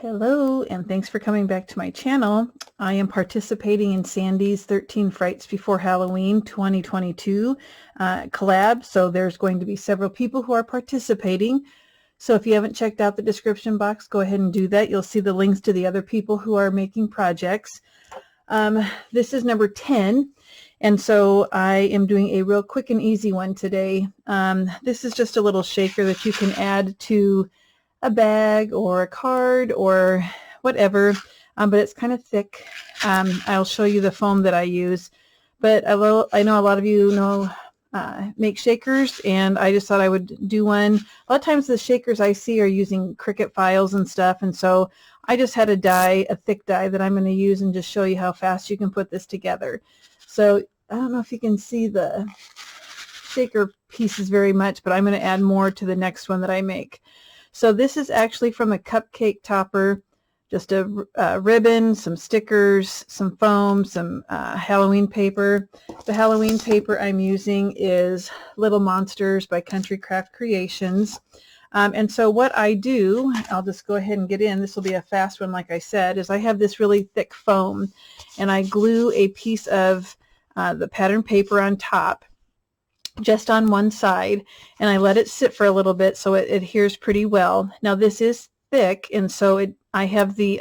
Hello, and thanks for coming back to my channel. I am participating in Sandy's 13 Frights Before Halloween 2022 collab, so there's going to be several people who are participating. So if you haven't checked out the description box, go ahead and do that. You'll see the links to the other people who are making projects. This is number 10, and so I am doing a real quick and easy one today. This is just a little shaker that you can add to a bag or a card or whatever, but it's kind of thick. I'll show you the foam that I use, but I know a lot of you make shakers, and I just thought I would do one. A lot of times the shakers I see are using Cricut files and stuff, and so I just had a thick die that I'm going to use and just show you how fast you can put this together. So I don't know if you can see the shaker pieces very much, but I'm going to add more to the next one that I make. So this is actually from a cupcake topper, just a ribbon, some stickers, some foam, some Halloween paper. The Halloween paper I'm using is Little Monsters by Country Craft Creations. And so what I do, I'll just go ahead and get in, this will be a fast one like I said, is I have this really thick foam, and I glue a piece of the pattern paper on top, just on one side, and I let it sit for a little bit so it adheres pretty well. Now this is thick, and so I have the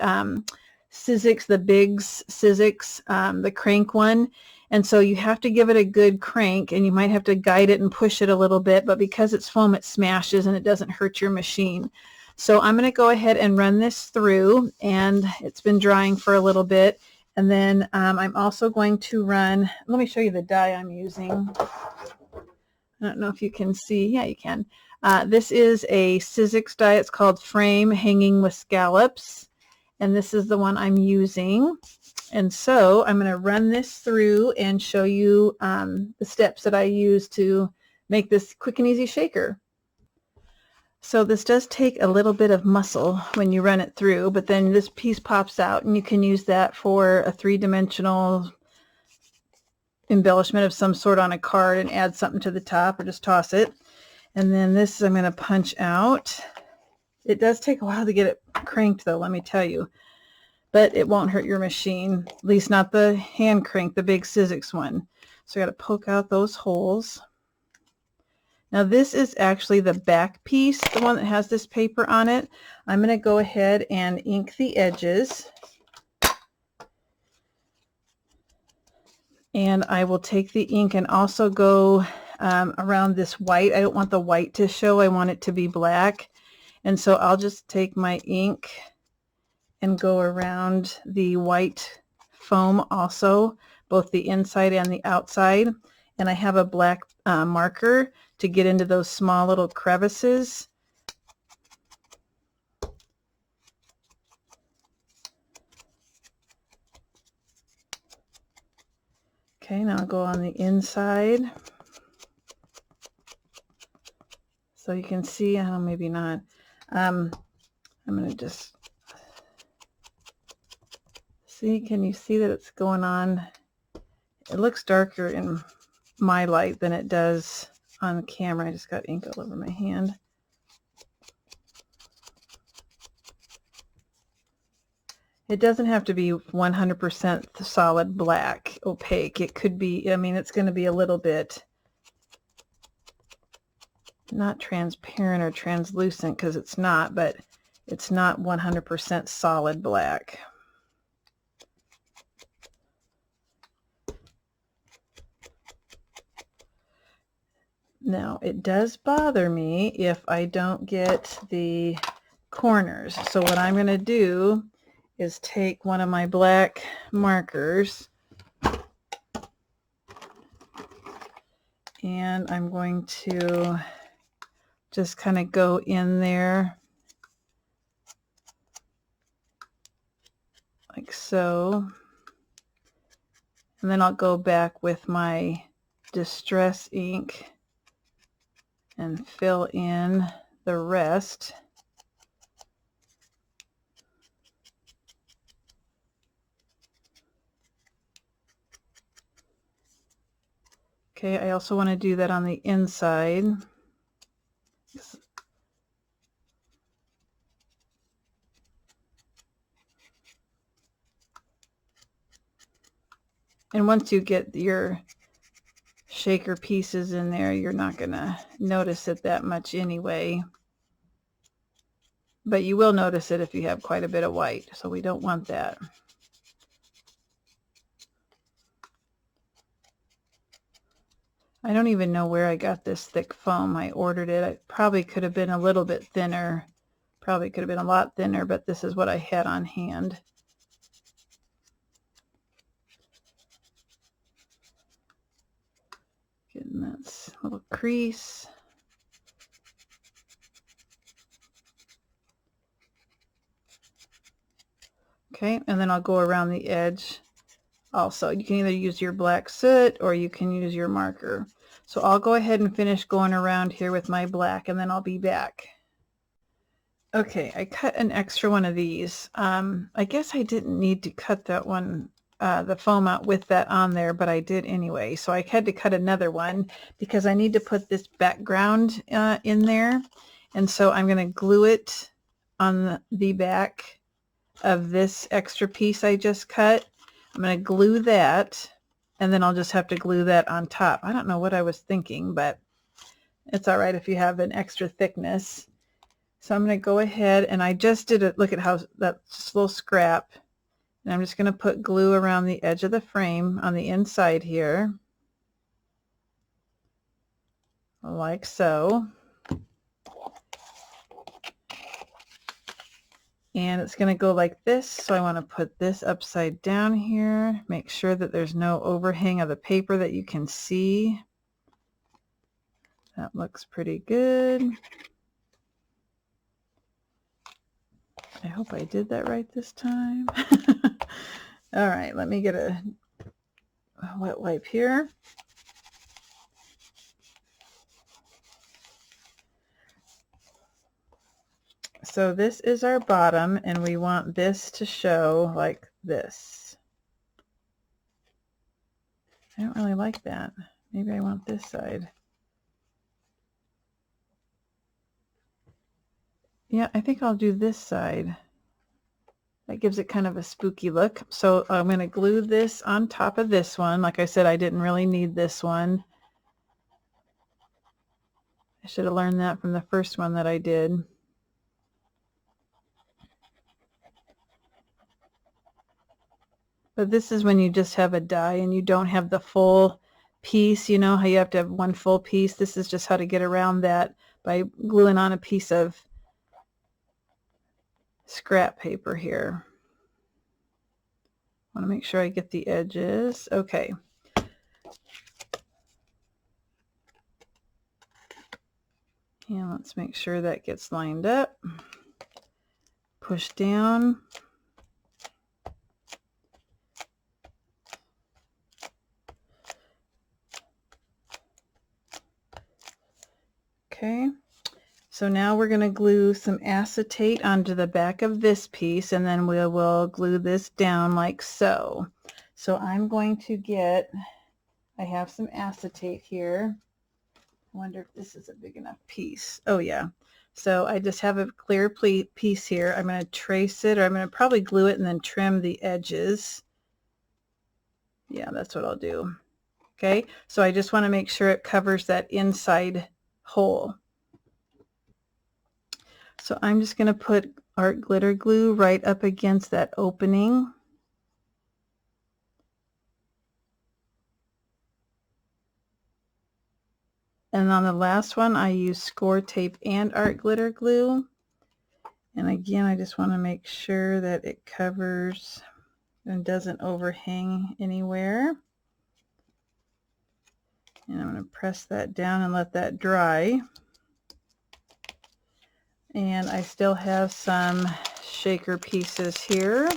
Sizzix, the Biggs Sizzix, the crank one, and so you have to give it a good crank, and you might have to guide it and push it a little bit, but because it's foam it smashes and it doesn't hurt your machine. So I'm going to go ahead and run this through, and it's been drying for a little bit, and then I'm also going to run, let me show you the die I'm using. I don't know if you can see. Yeah, you can. This is a Sizzix die. It's called Frame Hanging with Scallops, and this is the one I'm using. And so I'm going to run this through and show you the steps that I use to make this quick and easy shaker. So this does take a little bit of muscle when you run it through, but then this piece pops out, and you can use that for a three-dimensional embellishment of some sort on a card and add something to the top, or just toss it. And then this I'm going to punch out. It does take a while to get it cranked though, let me tell you, but it won't hurt your machine, at least not the hand crank, the big Sizzix one. So I got to poke out those holes. Now this is actually the back piece, the one that has this paper on it. I'm going to go ahead and ink the edges. And I will take the ink and also go around this white. I don't want the white to show. I want it to be black. And so I'll just take my ink and go around the white foam also, both the inside and the outside. And I have a black marker to get into those small little crevices. Okay, now I'll go on the inside. So you can see, oh, maybe not. I'm going to just see, can you see that it's going on? It looks darker in my light than it does on the camera. I just got ink all over my hand. It doesn't have to be 100% solid black, opaque. It could be, I mean, it's going to be a little bit not transparent or translucent, because it's not, but it's not 100% solid black. Now, it does bother me if I don't get the corners. So what I'm going to do is take one of my black markers, and I'm going to just kind of go in there like so, and then I'll go back with my distress ink and fill in the rest. Okay, I also want to do that on the inside. And once you get your shaker pieces in there, you're not going to notice it that much anyway. But you will notice it if you have quite a bit of white, so we don't want that. I don't even know where I got this thick foam. I ordered it. It probably could have been a little bit thinner. Probably could have been a lot thinner, but this is what I had on hand. Getting that little crease. Okay, and then I'll go around the edge also. You can either use your black soot or you can use your marker. So I'll go ahead and finish going around here with my black, and then I'll be back. Okay, I cut an extra one of these. I guess I didn't need to cut that one, the foam out with that on there, but I did anyway. So I had to cut another one because I need to put this background in there. And so I'm going to glue it on the back of this extra piece I just cut. I'm going to glue that, and then I'll just have to glue that on top. I don't know what I was thinking, but it's all right if you have an extra thickness. So I'm going to go ahead, and I just did it. Look at how that's a little scrap. And I'm just going to put glue around the edge of the frame on the inside here, like so. And it's going to go like this. So I want to put this upside down here. Make sure that there's no overhang of the paper that you can see. That looks pretty good. I hope I did that right this time. All right, let me get a wet wipe here. So this is our bottom, and we want this to show like this. I don't really like that. Maybe I want this side. Yeah, I think I'll do this side. That gives it kind of a spooky look. So I'm going to glue this on top of this one. Like I said, I didn't really need this one. I should have learned that from the first one that I did. But this is when you just have a die and you don't have the full piece. You know how you have to have one full piece? This is just how to get around that by gluing on a piece of scrap paper here. I want to make sure I get the edges. Okay. And let's make sure that gets lined up. Push down. Okay. So now we're going to glue some acetate onto the back of this piece, and then we will glue this down like so. So I'm going to get, I have some acetate here. I wonder if this is a big enough piece. Oh yeah. So I just have a clear piece here. I'm going to trace it, or I'm going to probably glue it and then trim the edges. Yeah, that's what I'll do. Okay. So I just want to make sure it covers that inside hole. So I'm just going to put art glitter glue right up against that opening. And on the last one, I use score tape and art glitter glue. And again, I just want to make sure that it covers and doesn't overhang anywhere. And I'm going to press that down and let that dry. And I still have some shaker pieces here.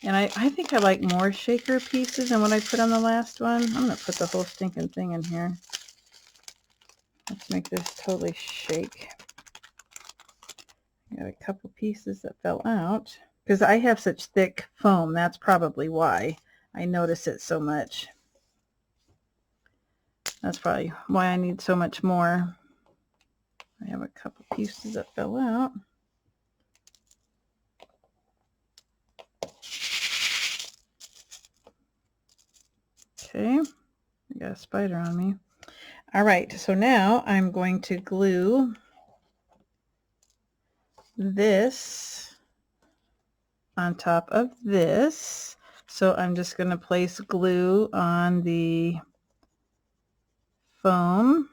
And I think I like more shaker pieces than what I put on the last one. I'm going to put the whole stinking thing in here. Let's make this totally shake. Got a couple pieces that fell out. Because I have such thick foam, that's probably why I notice it so much. That's probably why I need so much more. I have a couple pieces that fell out. Okay, I got a spider on me. All right, so now I'm going to glue this on top of this. So I'm just going to place glue on the foam,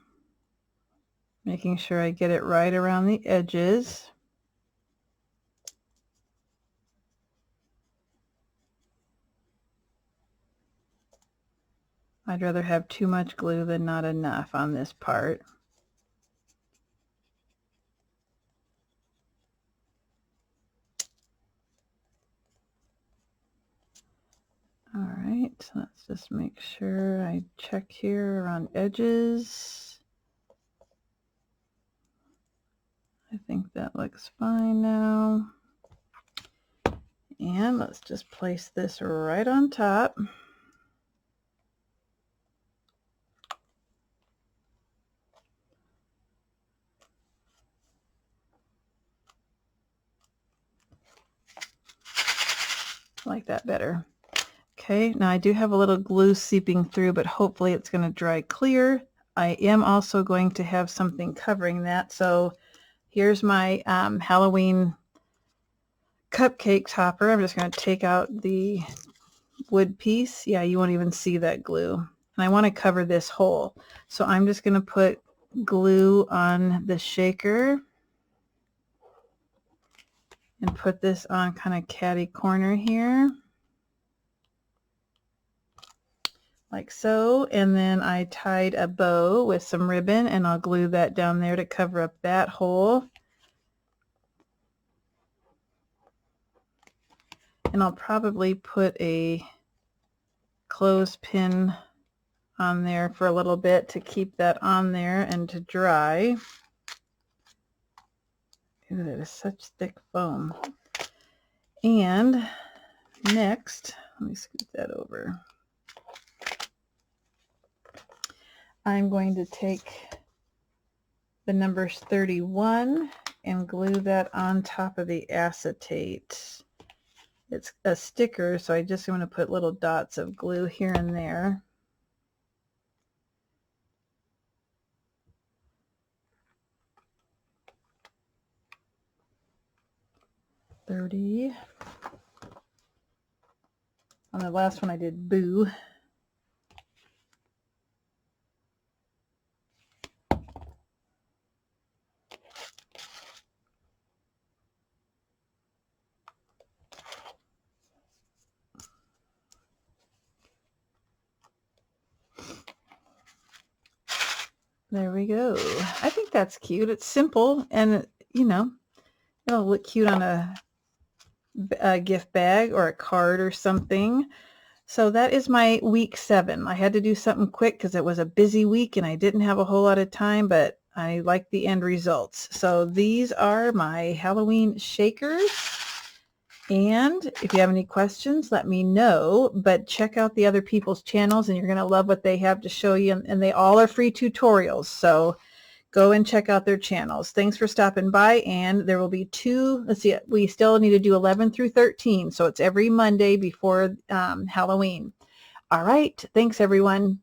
making sure I get it right around the edges. I'd rather have too much glue than not enough on this part. All right, let's just make sure I check here around edges. I think that looks fine now. And let's just place this right on top. Like that better. Okay, now I do have a little glue seeping through, but hopefully it's going to dry clear. I am also going to have something covering that. So here's my Halloween cupcake topper. I'm just going to take out the wood piece. Yeah, you won't even see that glue. And I want to cover this hole. So I'm just going to put glue on the shaker and put this on kind of catty corner here. Like so, and then I tied a bow with some ribbon, and I'll glue that down there to cover up that hole. And I'll probably put a clothespin on there for a little bit to keep that on there and to dry. Ooh, that is such thick foam. And next, let me scoot that over. I'm going to take the numbers 31 and glue that on top of the acetate. It's a sticker, so I just want to put little dots of glue here and there. $30. On the last one I did boo. There we go. I think that's cute. It's simple, and you know, it'll look cute on a gift bag or a card or something. So that is my week 7. I had to do something quick because it was a busy week and I didn't have a whole lot of time, but I like the end results. So these are my Halloween shakers. And if you have any questions, let me know, but check out the other people's channels and you're going to love what they have to show you. And they all are free tutorials. So go and check out their channels. Thanks for stopping by. And there will be 2, let's see, we still need to do 11 through 13. So it's every Monday before Halloween. All right. Thanks, everyone.